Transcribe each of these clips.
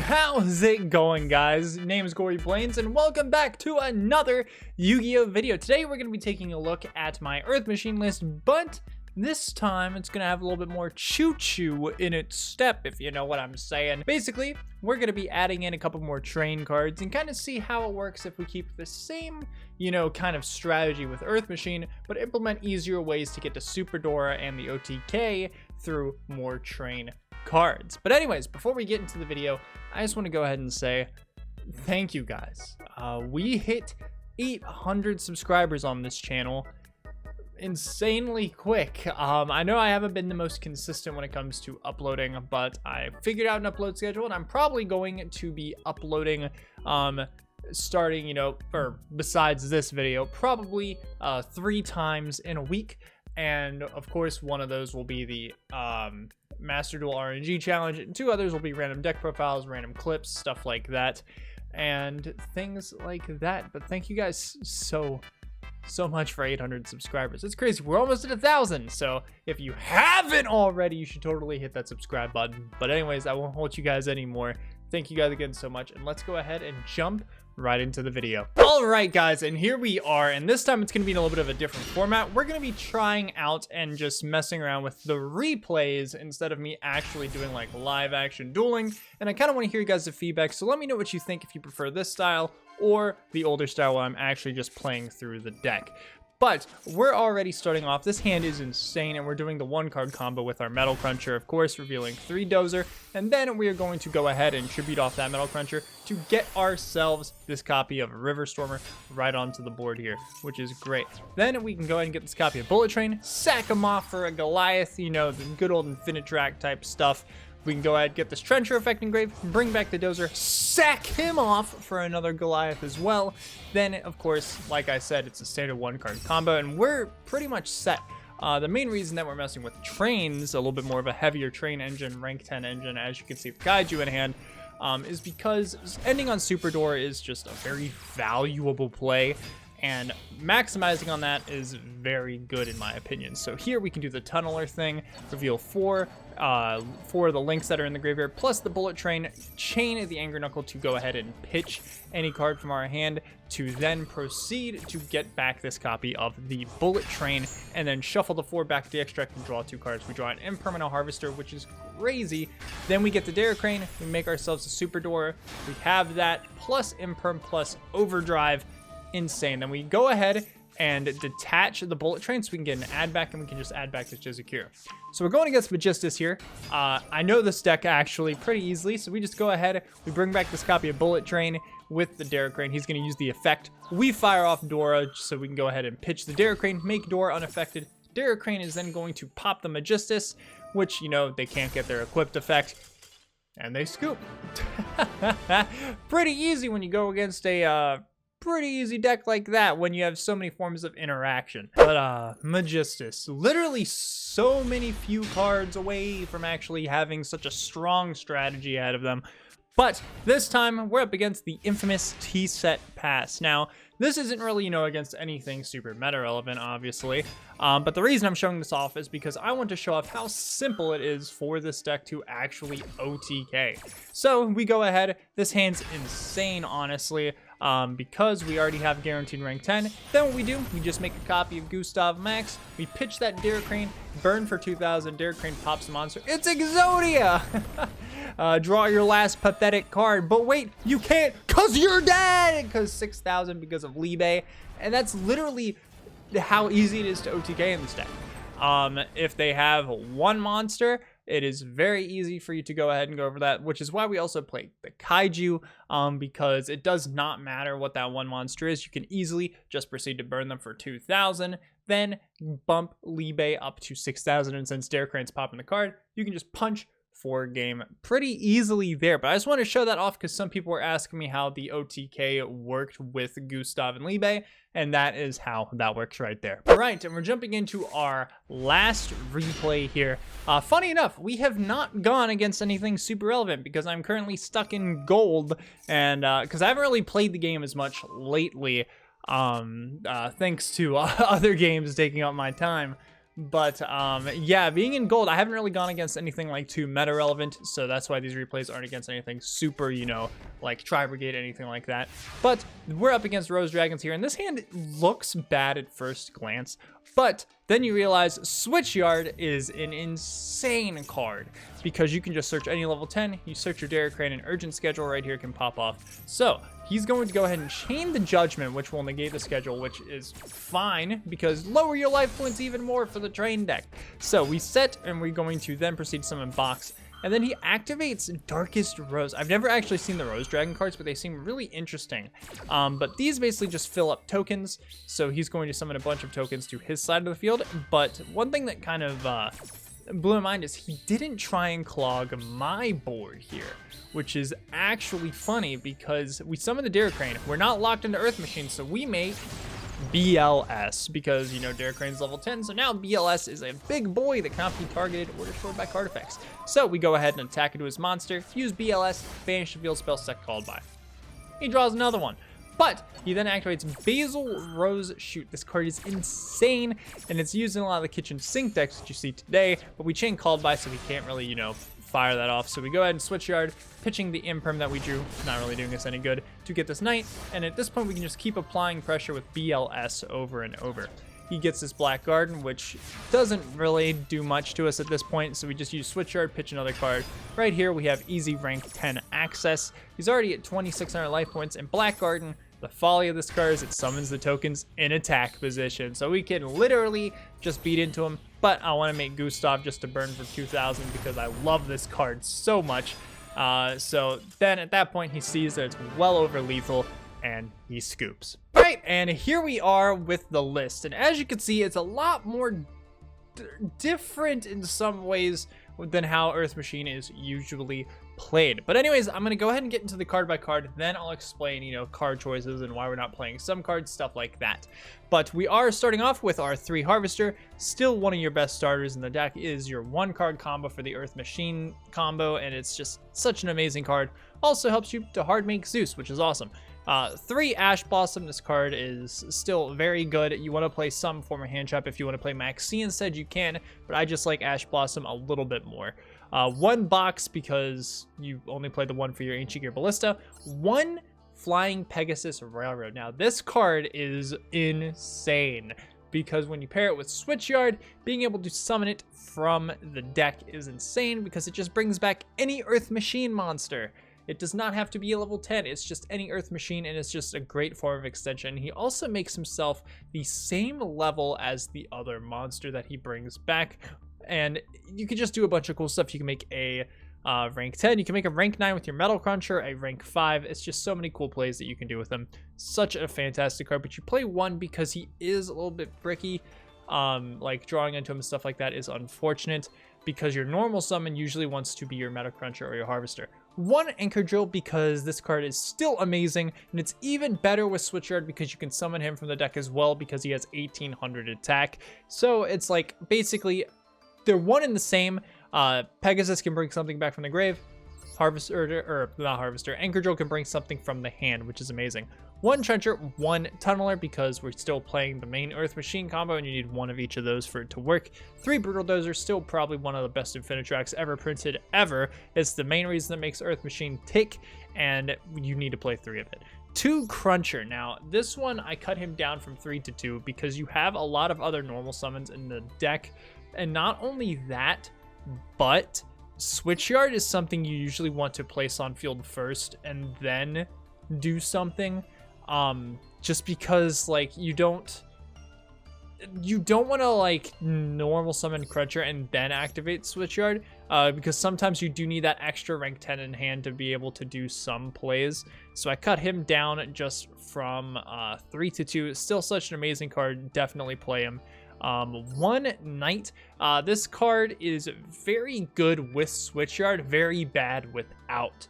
How's it going, guys? Name is Corey Plains, and welcome back to another Yu-Gi-Oh video. Today we're going to be taking a look at my Earth Machine list, but this time it's going to have a little bit more choo-choo in its step, if you know what I'm saying. Basically, we're going to be adding in a couple more train cards and kind of see how it works if we keep the same, kind of strategy with Earth Machine, but implement easier ways to get to Super Dora and the OTK through more train cards. But anyways, before we get into the video, I just want to go ahead and say thank you guys. We hit 800 subscribers on this channel insanely quick. I know I haven't been the most consistent when it comes to uploading, but I figured out an upload schedule, and I'm probably going to be uploading starting, or besides this video, probably 3 times in a week. And of course, one of those will be the Master Duel RNG challenge, and 2 others will be random deck profiles, random clips, stuff like that, and things like that. But thank you guys so much for 800 subscribers. It's crazy. We're almost at 1,000. So if you haven't already, you should totally hit that subscribe button. But anyways, I won't hold you guys anymore. Thank you guys again so much, and let's go ahead and jump right into the video. All right, guys, and here we are, and this time it's going to be in a little bit of a different format. We're going to be trying out and just messing around with the replays instead of me actually doing like live action dueling, and I kind of want to hear you guys' feedback, so let me know what you think if you prefer this style or the older style where I'm actually just playing through the deck. But we're already starting off. This hand is insane, and we're doing the 1-card combo with our Metal Cruncher, of course, revealing 3 Dozer, and then we are going to go ahead and tribute off that Metal Cruncher to get ourselves this copy of River Stormer right onto the board here, which is great. Then we can go ahead and get this copy of Bullet Train, sack him off for a Goliath, the good old Infinitrack type stuff. We can go ahead, get this Trencher effect engraved, bring back the Dozer, sack him off for another Goliath as well. Then, of course, like I said, it's a standard 1-card combo, and we're pretty much set. The main reason that we're messing with trains, a little bit more of a heavier train engine, rank 10 engine, as you can see with Kaiju in hand, is because ending on Super Dora is just a very valuable play, and maximizing on that is very good in my opinion. So here we can do the Tunneler thing, reveal 4 of the links that are in the graveyard, plus the Bullet Train, chain the Anger Knuckle to go ahead and pitch any card from our hand, to then proceed to get back this copy of the Bullet Train, and then shuffle the 4 back to the extract and draw 2 cards. We draw an Impermanent Harvester, which is crazy. Then we get the Dare Crane, we make ourselves a Super Dora. We have that, plus Imperm, plus Overdrive. Insane. Then we go ahead and detach the Bullet Train so we can get an add back, and we can just add back this Jizakura. So we're going against Magistus here. I know this deck actually pretty easily, so we just go ahead, we bring back this copy of Bullet Train with the Dare Crane. He's going to use the effect. We fire off Dora so we can go ahead and pitch the Dare Crane, make Dora unaffected. Dare Crane is then going to pop the Magistus, which, they can't get their equipped effect, and they scoop. Pretty easy when you go against a pretty easy deck like that when you have so many forms of interaction. But Magistus, literally so many few cards away from actually having such a strong strategy ahead of them. But this time we're up against the infamous T-Set Pass. Now, this isn't really, against anything super meta relevant, obviously. But the reason I'm showing this off is because I want to show off how simple it is for this deck to actually OTK. So we go ahead. This hand's insane, honestly. Because we already have guaranteed rank 10, then what we do, we just make a copy of Gustav Max, we pitch that Dare Crane, burn for 2,000, Dare Crane pops a monster, it's Exodia! Draw your last pathetic card, but wait, you can't, cause you're dead! Because 6,000 because of Libe, and that's literally how easy it is to OTK in this deck. If they have 1 monster, it is very easy for you to go ahead and go over that, which is why we also play the Kaiju, because it does not matter what that 1 monster is. You can easily just proceed to burn them for 2,000, then bump Libe up to 6,000, and since Dare Crane's popping the card, you can just punch for game pretty easily there. But I just want to show that off because some people were asking me how the OTK worked with Gustav and Libe, and that is how that works right there. All right, and we're jumping into our last replay here. Funny enough, we have not gone against anything super relevant because I'm currently stuck in gold, and because I haven't really played the game as much lately, thanks to other games taking up my time. But yeah, being in gold, I haven't really gone against anything like too meta relevant, so that's why these replays aren't against anything super, you know, like Tri-Brigade, anything like that. But we're up against Rose Dragons here, and this hand looks bad at first glance, but then you realize Switchyard is an insane card because you can just search any level 10, you search your Dairy Crane, and Urgent Schedule right here can pop off. So he's going to go ahead and chain the Judgment, which will negate the schedule, which is fine because lower your life points even more for the train deck. So we set, and we're going to then proceed to summon Box. And then he activates Darkest Rose. I've never actually seen the Rose Dragon cards, but they seem really interesting. But these basically just fill up tokens. So he's going to summon a bunch of tokens to his side of the field. But one thing that kind of blew my mind is he didn't try and clog my board here, which is actually funny because we summoned the Dairy Crane. We're not locked into Earth Machine, so we make BLS because, you know, Dairy Crane's level 10, so now BLS is a big boy that cannot be targeted or destroyed by card effects. So we go ahead and attack into his monster, use BLS, banish the field spell set called by. He draws another one, but he then activates Basil Rose Shoot. This card is insane, and it's used in a lot of the kitchen sink decks that you see today, but we chain called by, so we can't really, you know, fire that off. So we go ahead and switch yard, pitching the imperm that we drew, not really doing us any good, to get this knight, and at this point we can just keep applying pressure with BLS over and over. He gets this Black Garden, which doesn't really do much to us at this point, so we just use switch yard, pitch another card. Right here we have easy rank 10 access. He's already at 2,600 life points, and Black Garden, the folly of this card is it summons the tokens in attack position, so we can literally just beat into him. But I want to make Gustav just to burn for 2,000 because I love this card so much. So then at that point he sees that it's well over lethal and he scoops. All right, and here we are with the list, and as you can see, it's a lot more different in some ways than how Earth Machine is usually played. But anyways, I'm gonna go ahead and get into the card by card, then I'll explain, you know, card choices and why we're not playing some cards, stuff like that. But we are starting off with our 3 Harvester. Still one of your best starters in the deck is your 1-card combo for the Earth Machine combo, and it's just such an amazing card. Also helps you to hard make Zeus, which is awesome. 3 Ash Blossom. This card is still very good. You want to play some form of hand trap. If you want to play Maxi instead, you can, but I just like Ash Blossom a little bit more. 1 Box because you only play the 1 for your Ancient Gear Ballista. 1 Flying Pegasus Railroad. Now this card is insane because when you pair it with Switchyard, being able to summon it from the deck is insane because it just brings back any Earth Machine monster. It does not have to be a level 10, it's just any Earth Machine, and it's just a great form of extension. He also makes himself the same level as the other monster that he brings back, and you can just do a bunch of cool stuff. You can make a rank 10, you can make a rank 9 with your Metal Cruncher, a rank 5. It's just so many cool plays that you can do with him. Such a fantastic card, but you play 1 because he is a little bit bricky. Like drawing into him and stuff like that is unfortunate because your normal summon usually wants to be your Metal Cruncher or your Harvester. 1 Anchor Drill because this card is still amazing, and it's even better with Switchyard because you can summon him from the deck as well because he has 1,800 attack. So it's like basically they're one and the same. Pegasus can bring something back from the grave. Harvester, or not Harvester, Anchor Drill can bring something from the hand, which is amazing. 1 Trencher, 1 Tunneler because we're still playing the main Earth Machine combo and you need 1 of each of those for it to work. 3 Brutal Dozer, still probably one of the best Infinitracks ever printed ever. It's the main reason that makes Earth Machine tick, and you need to play 3 of it. 2 Cruncher. Now this one I cut him down from 3 to 2 because you have a lot of other normal summons in the deck, and not only that, but Switchyard is something you usually want to place on field first and then do something. Just because like you don't want to like normal summon Cruncher and then activate Switchyard, because sometimes you do need that extra rank 10 in hand to be able to do some plays. So I cut him down just from 3 to 2. Still such an amazing card, definitely play him. 1 Knight. This card is very good with Switchyard, very bad without.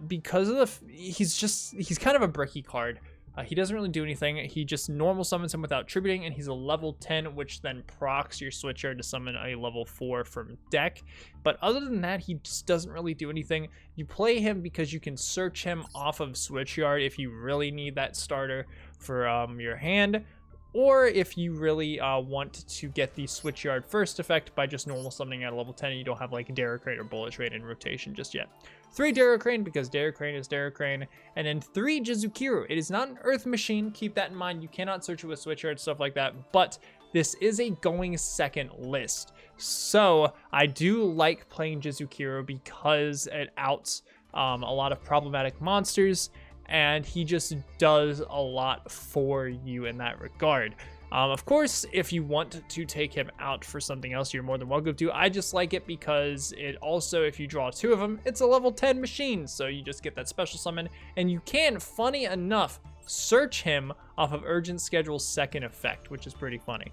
Because of he's kind of a bricky card. He doesn't really do anything. He just normal summons him without tributing, and he's a level 10, which then procs your Switchyard to summon a level 4 from deck. But other than that, he just doesn't really do anything. You play him because you can search him off of Switchyard if you really need that starter for your hand. or if you really want to get the Switchyard first effect by just normal summoning at a level 10 and you don't have like Darrow Crane or Bullet Train in rotation just yet. 3 Darrow Crane because Darrow Crane is Darrow Crane, and then 3 Jizukiru. It is not an Earth Machine, keep that in mind. You cannot search it with Switchyard, stuff like that, but this is a going second list. So I do like playing Jizukiru because it outs a lot of problematic monsters, and he just does a lot for you in that regard. Of course, if you want to take him out for something else, you're more than welcome to. I just like it because it also, if you draw 2 of them, it's a level 10 machine. So you just get that special summon, and you can, funny enough, search him off of Urgent Schedule's second effect, which is pretty funny.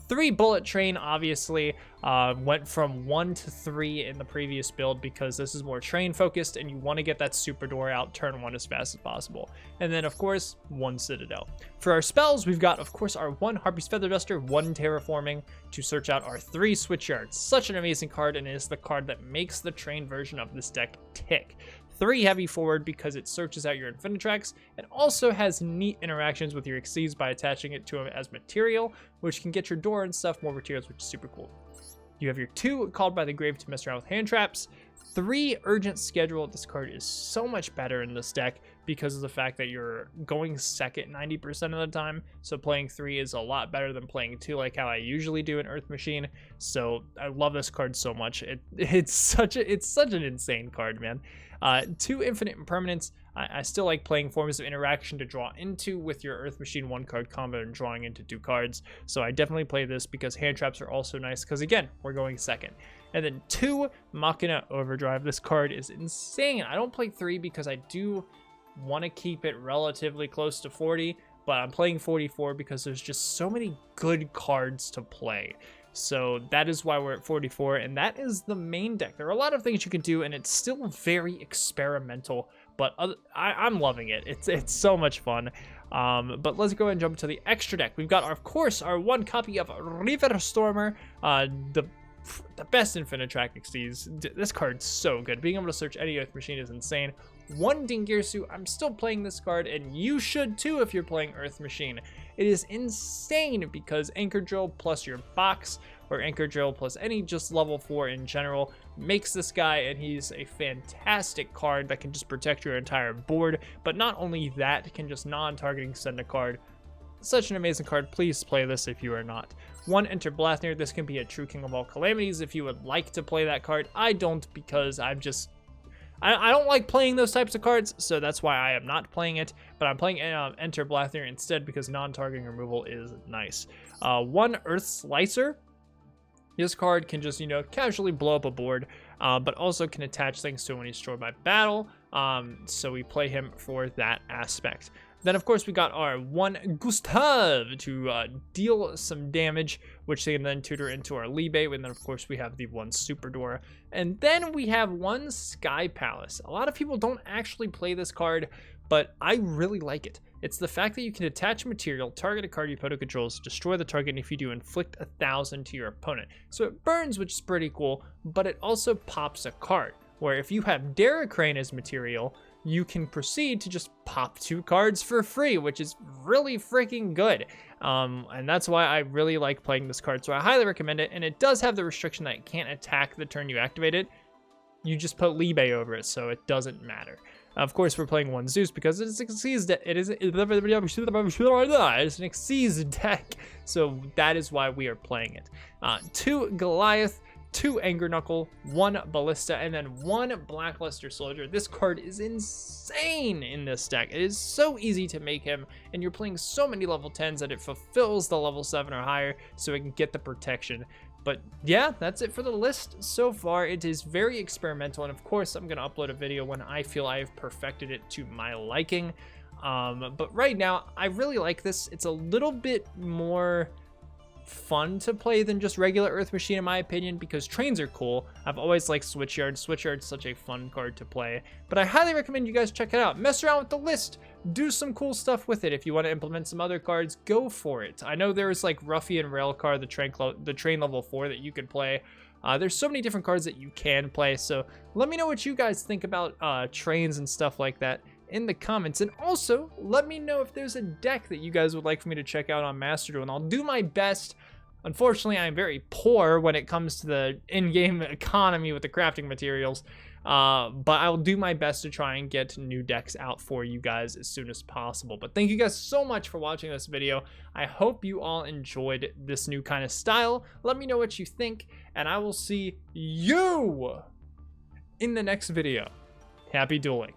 3 Bullet Train obviously went from 1 to 3 in the previous build because this is more train focused and you want to get that super door out turn 1 as fast as possible. And then of course 1 Citadel. For our spells, we've got of course our 1 Harpy's Feather Duster, 1 Terraforming to search out our 3 Switchyards. Such an amazing card, and it is the card that makes the train version of this deck tick. 3 Heavy Forward because it searches out your Infinitrax and also has neat interactions with your Exceeds by attaching it to them as material, which can get your door and stuff more materials, which is super cool. You have your 2 Called by the Grave to mess around with hand traps. 3 Urgent Schedule. This card is so much better in this deck because of the fact that you're going second 90% of the time. So playing 3 is a lot better than playing 2 like how I usually do in Earth Machine. So I love this card so much. It's such an insane card, man. 2 Infinite Impermanence. I still like playing Forms of Interaction to draw into with your Earth Machine 1 card combo and drawing into 2 cards. So I definitely play this because hand traps are also nice because again, we're going second. And then 2 Machina Overdrive. This card is insane. I don't play 3 because I do want to keep it relatively close to 40, but I'm playing 44 because there's just so many good cards to play. So that is why we're at 44, and that is the main deck. There are a lot of things you can do, and it's still very experimental, but I'm loving it. It's so much fun. But let's go ahead and jump to the extra deck. We've got, of course, our 1 copy of River Stormer, the best Infinitrax Exceeds. This card's so good. Being able to search any Earth Machine is insane. 1 Dingirsu. I'm still playing this card, and you should too if you're playing Earth Machine. It is insane because Anchor Drill plus your box, or Anchor Drill plus any just level 4 in general, makes this guy, and he's a fantastic card that can just protect your entire board. But not only that, it can just non-targeting send a card. Such an amazing card. Please play this if you are not. 1 Enter Blathnir. This can be a true King of all calamities if you would like to play that card. I don't, because I don't like playing those types of cards, so that's why I am not playing it, but I'm playing Enter Blathnir instead because non-targeting removal is nice. 1 Earth Slicer. This card can just, casually blow up a board, but also can attach things to when he's destroyed by battle, so we play him for that aspect. Then, of course, we got our 1 Gustav to deal some damage, which they can then tutor into our Libe. And then, of course, we have the 1 Super Door. And then we have 1 Sky Palace. A lot of people don't actually play this card, but I really like it. It's the fact that you can attach material, target a card your opponent controls, destroy the target, and if you do, inflict 1,000 to your opponent. So it burns, which is pretty cool, but it also pops a card, where if you have Darrow Crane as material, you can proceed to just pop 2 cards for free, which is really freaking good. And that's why I really like playing this card. So I highly recommend it. And it does have the restriction that it can't attack the turn you activate it. You just put Libe over it, so it doesn't matter. Of course, we're playing 1 Zeus because it's an Exceeds deck. It's an Exceeds deck. So that is why we are playing it. 2 Goliath. 2 Anger Knuckle, 1 Ballista, and then 1 Blackluster Soldier. This card is insane in this deck. It is so easy to make him, and you're playing so many level 10s that it fulfills the level 7 or higher, so it can get the protection. But yeah, that's it for the list so far. It is very experimental, and of course, I'm going to upload a video when I feel I have perfected it to my liking. But right now, I really like this. It's a little bit more fun to play than just regular Earth Machine in my opinion, because trains are cool. I've always liked Switchyard. Switchyard's such a fun card to play, but I highly recommend you guys check it out. Mess around with the list, do some cool stuff with it. If you want to implement some other cards, go for it. I know there's like Ruffian Railcar, the train level 4 that you could play. There's so many different cards that you can play, so let me know what you guys think about trains and stuff like that in the comments. And also, let me know if there's a deck that you guys would like for me to check out on Master Duel, and I'll do my best. Unfortunately, I'm very poor when it comes to the in-game economy with the crafting materials, but I'll do my best to try and get new decks out for you guys as soon as possible. But thank you guys so much for watching this video. I hope you all enjoyed this new kind of style. Let me know what you think, and I will see you in the next video. Happy dueling.